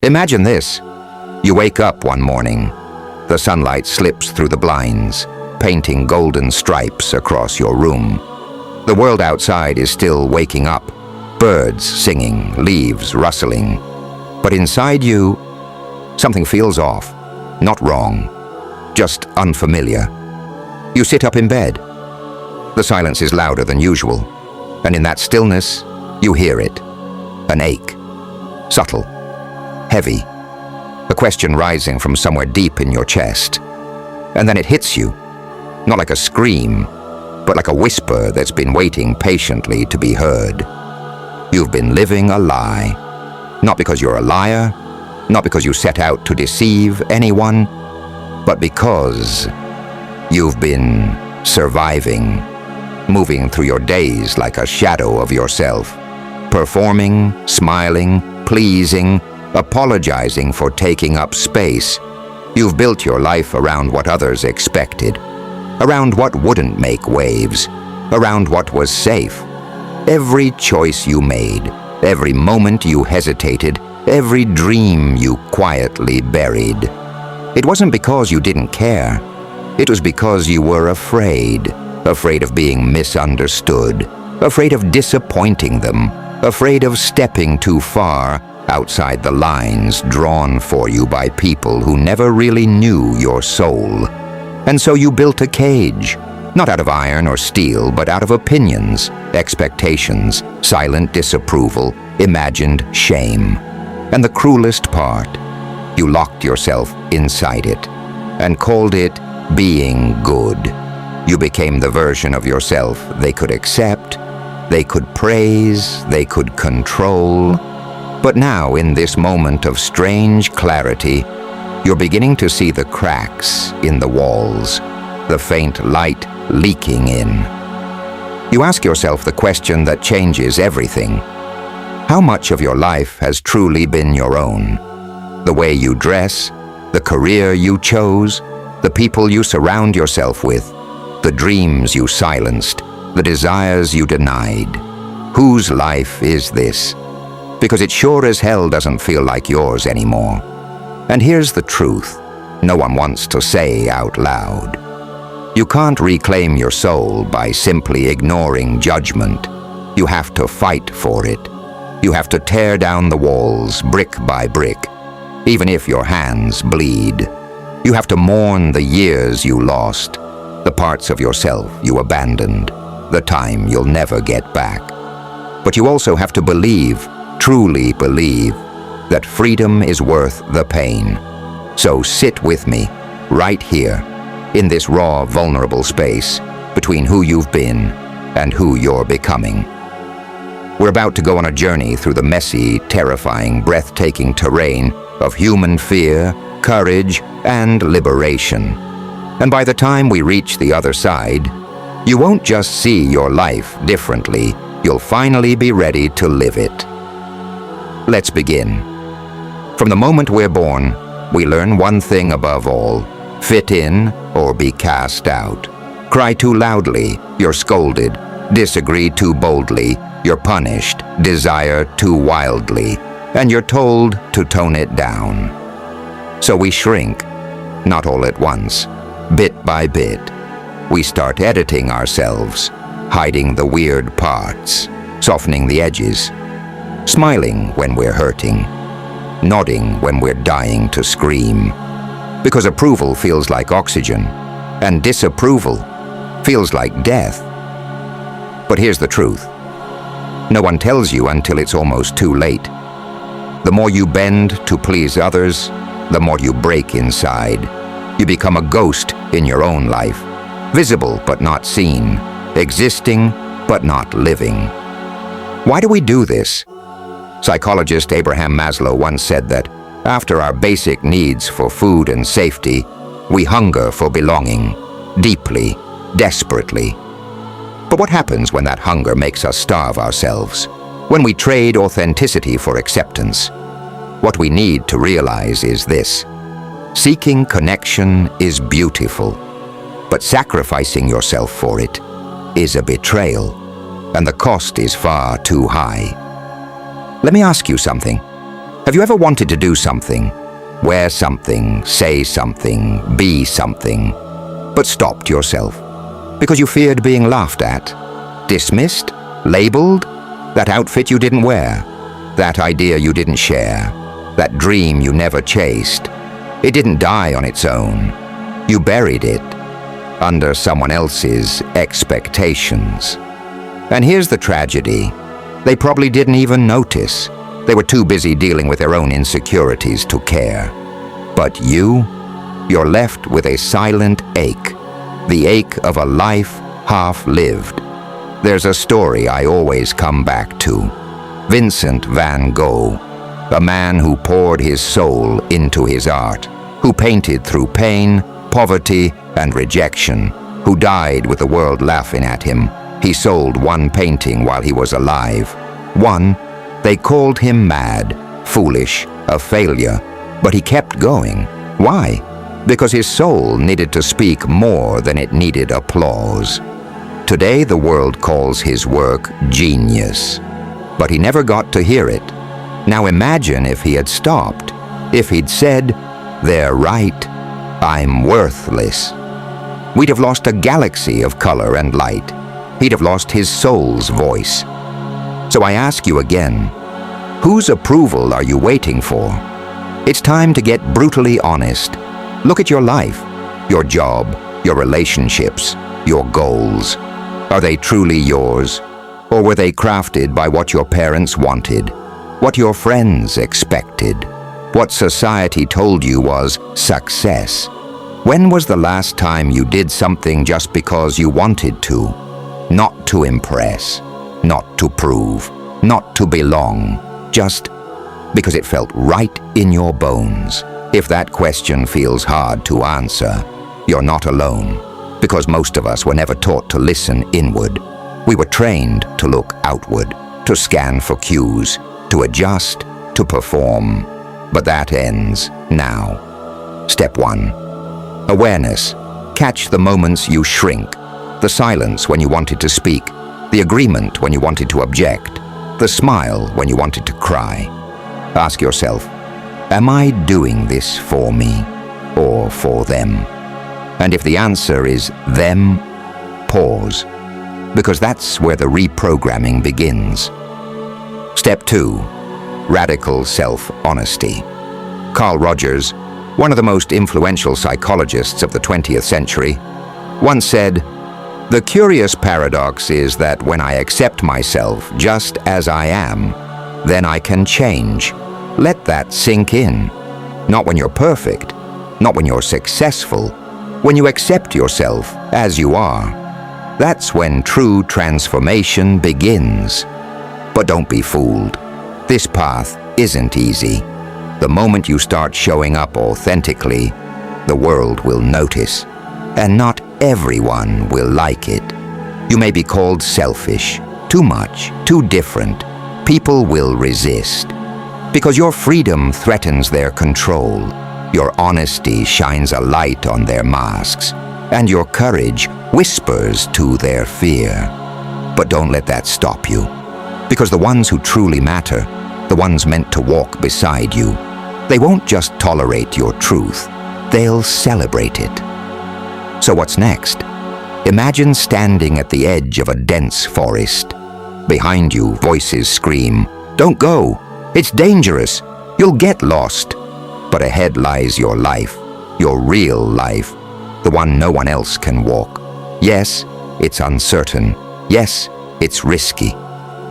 Imagine this. You wake up one morning. The sunlight slips through the blinds, painting golden stripes across your room. The world outside is still waking up, birds singing, leaves rustling. But inside you, something feels off, not wrong, just unfamiliar. You sit up in bed. The silence is louder than usual, and in that stillness, you hear it. An ache, subtle, heavy, a question rising from somewhere deep in your chest. And then it hits you, not like a scream, but like a whisper that's been waiting patiently to be heard. You've been living a lie, not because you're a liar, not because you set out to deceive anyone, but because you've been surviving, moving through your days like a shadow of yourself, performing, smiling, pleasing, apologizing for taking up space. You've built your life around what others expected, around what wouldn't make waves, around what was safe. Every choice you made, every moment you hesitated, every dream you quietly buried. It wasn't because you didn't care. It was because you were afraid of being misunderstood, afraid of disappointing them, afraid of stepping too far outside the lines drawn for you by people who never really knew your soul. And so you built a cage, not out of iron or steel, but out of opinions, expectations, silent disapproval, imagined shame. And the cruelest part, you locked yourself inside it and called it being good. You became the version of yourself they could accept, they could praise, they could control. But now, in this moment of strange clarity, you're beginning to see the cracks in the walls, the faint light leaking in. You ask yourself the question that changes everything. How much of your life has truly been your own? The way you dress, the career you chose, the people you surround yourself with, the dreams you silenced, the desires you denied. Whose life is this? Because it sure as hell doesn't feel like yours anymore. And here's the truth no one wants to say out loud. You can't reclaim your soul by simply ignoring judgment. You have to fight for it. You have to tear down the walls brick by brick, even if your hands bleed. You have to mourn the years you lost, the parts of yourself you abandoned, the time you'll never get back. But you also have to believe, truly believe, that freedom is worth the pain. So sit with me, right here, in this raw, vulnerable space between who you've been and who you're becoming. We're about to go on a journey through the messy, terrifying, breathtaking terrain of human fear, courage, and liberation. And by the time we reach the other side, you won't just see your life differently, you'll finally be ready to live it. Let's begin. From the moment we're born, we learn one thing above all: fit in or be cast out. Cry too loudly, you're scolded. Disagree too boldly, you're punished. Desire too wildly, and you're told to tone it down. So we shrink, not all at once, bit by bit. We start editing ourselves, hiding the weird parts, softening the edges, smiling when we're hurting, nodding when we're dying to scream. Because approval feels like oxygen, and disapproval feels like death. But here's the truth. No one tells you until it's almost too late. The more you bend to please others, the more you break inside. You become a ghost in your own life, visible but not seen, existing but not living. Why do we do this? Psychologist Abraham Maslow once said that after our basic needs for food and safety, we hunger for belonging, deeply, desperately. But what happens when that hunger makes us starve ourselves? When we trade authenticity for acceptance? What we need to realize is this: seeking connection is beautiful, but sacrificing yourself for it is a betrayal, and the cost is far too high. Let me ask you something. Have you ever wanted to do something, wear something, say something, be something, but stopped yourself because you feared being laughed at, dismissed, labeled? That outfit you didn't wear, that idea you didn't share, that dream you never chased. It didn't die on its own. You buried it under someone else's expectations. And here's the tragedy. They probably didn't even notice. They were too busy dealing with their own insecurities to care. But you're left with a silent ache, the ache of a life half-lived. There's a story I always come back to. Vincent van Gogh, a man who poured his soul into his art, who painted through pain, poverty, and rejection, who died with the world laughing at him. He sold one painting while he was alive. One, they called him mad, foolish, a failure, but he kept going. Why? Because his soul needed to speak more than it needed applause. Today the world calls his work genius, but he never got to hear it. Now imagine if he had stopped, if he'd said, "They're right, I'm worthless." We'd have lost a galaxy of color and light. He'd have lost his soul's voice. So I ask you again, whose approval are you waiting for? It's time to get brutally honest. Look at your life, your job, your relationships, your goals. Are they truly yours? Or were they crafted by what your parents wanted, what your friends expected, what society told you was success? When was the last time you did something just because you wanted to? Not to impress, not to prove, not to belong, just because it felt right in your bones. If that question feels hard to answer, you're not alone, because most of us were never taught to listen inward. We were trained to look outward, to scan for cues, to adjust, to perform. But that ends now. Step 1. Awareness. Catch the moments you shrink, the silence when you wanted to speak, the agreement when you wanted to object, the smile when you wanted to cry. Ask yourself, am I doing this for me or for them? And if the answer is them, pause, because that's where the reprogramming begins. Step 2. Radical self-honesty. Carl Rogers, one of the most influential psychologists of the 20th century, once said, "The curious paradox is that when I accept myself just as I am, then I can change." Let that sink in. Not when you're perfect, not when you're successful, when you accept yourself as you are. That's when true transformation begins. But don't be fooled. This path isn't easy. The moment you start showing up authentically, the world will notice, and not everyone will like it. You may be called selfish, too much, too different. People will resist, because your freedom threatens their control. Your honesty shines a light on their masks, and your courage whispers to their fear. But don't let that stop you, because the ones who truly matter, the ones meant to walk beside you, they won't just tolerate your truth, they'll celebrate it. So what's next? Imagine standing at the edge of a dense forest. Behind you, voices scream, "Don't go! It's dangerous! You'll get lost!" But ahead lies your life, your real life, the one no one else can walk. Yes, it's uncertain. Yes, it's risky.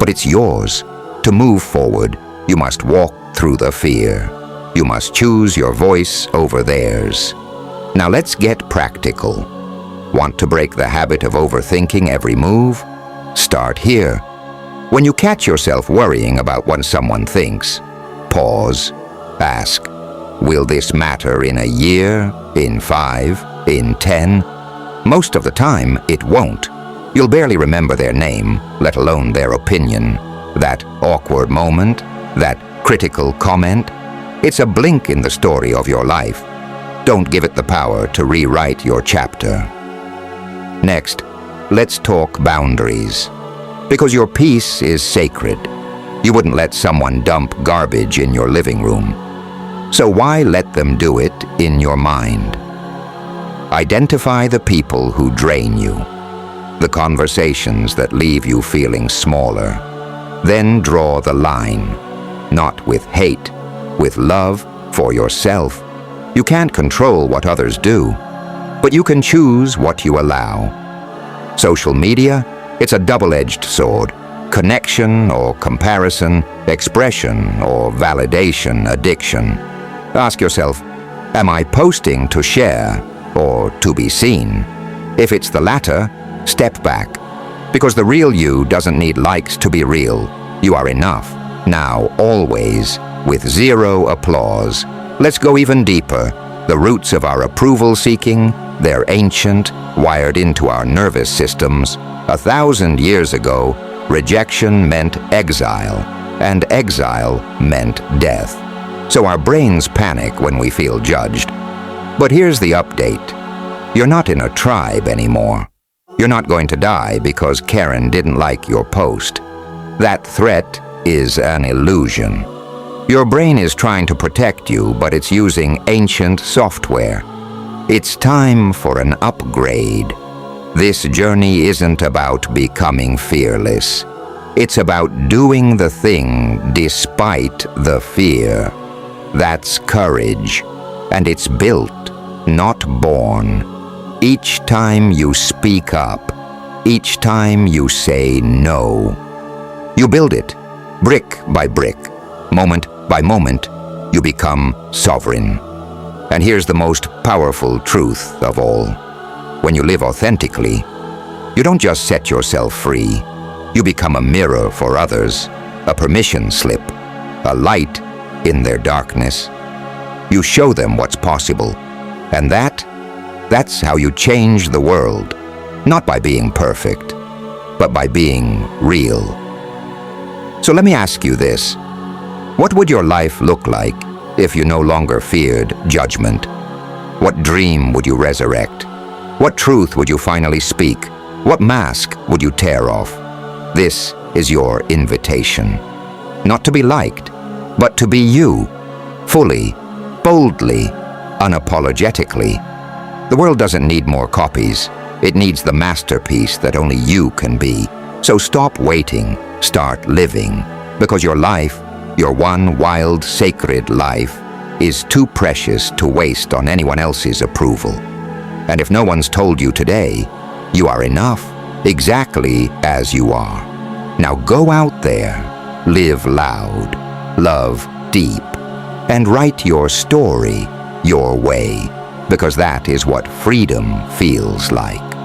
But it's yours. To move forward, you must walk through the fear. You must choose your voice over theirs. Now let's get practical. Want to break the habit of overthinking every move? Start here. When you catch yourself worrying about what someone thinks, pause, ask, will this matter in a year, in 5, in 10? Most of the time, it won't. You'll barely remember their name, let alone their opinion. That awkward moment, that critical comment, it's a blink in the story of your life. Don't give it the power to rewrite your chapter. Next, let's talk boundaries. Because your peace is sacred. You wouldn't let someone dump garbage in your living room. So why let them do it in your mind? Identify the people who drain you, the conversations that leave you feeling smaller. Then draw the line, not with hate, with love for yourself. You can't control what others do, but you can choose what you allow. Social media, it's a double-edged sword. Connection or comparison, expression or validation addiction. Ask yourself, am I posting to share or to be seen? If it's the latter, step back. Because the real you doesn't need likes to be real. You are enough, now, always, with zero applause. Let's go even deeper. The roots of our approval-seeking, they're ancient, wired into our nervous systems. 1,000 years ago, rejection meant exile, and exile meant death. So our brains panic when we feel judged. But here's the update. You're not in a tribe anymore. You're not going to die because Karen didn't like your post. That threat is an illusion. Your brain is trying to protect you, but it's using ancient software. It's time for an upgrade. This journey isn't about becoming fearless. It's about doing the thing despite the fear. That's courage, and it's built, not born. Each time you speak up, each time you say no, you build it, brick by brick, moment by moment, you become sovereign. And here's the most powerful truth of all. When you live authentically, you don't just set yourself free. You become a mirror for others, a permission slip, a light in their darkness. You show them what's possible, and that's how you change the world, not by being perfect, but by being real. So let me ask you this. What would your life look like if you no longer feared judgment? What dream would you resurrect? What truth would you finally speak? What mask would you tear off? This is your invitation. Not to be liked, but to be you, fully, boldly, unapologetically. The world doesn't need more copies. It needs the masterpiece that only you can be. So stop waiting, start living, because your life, your one wild, sacred life, is too precious to waste on anyone else's approval. And if no one's told you today, you are enough, exactly as you are. Now go out there, live loud, love deep, and write your story your way, because that is what freedom feels like.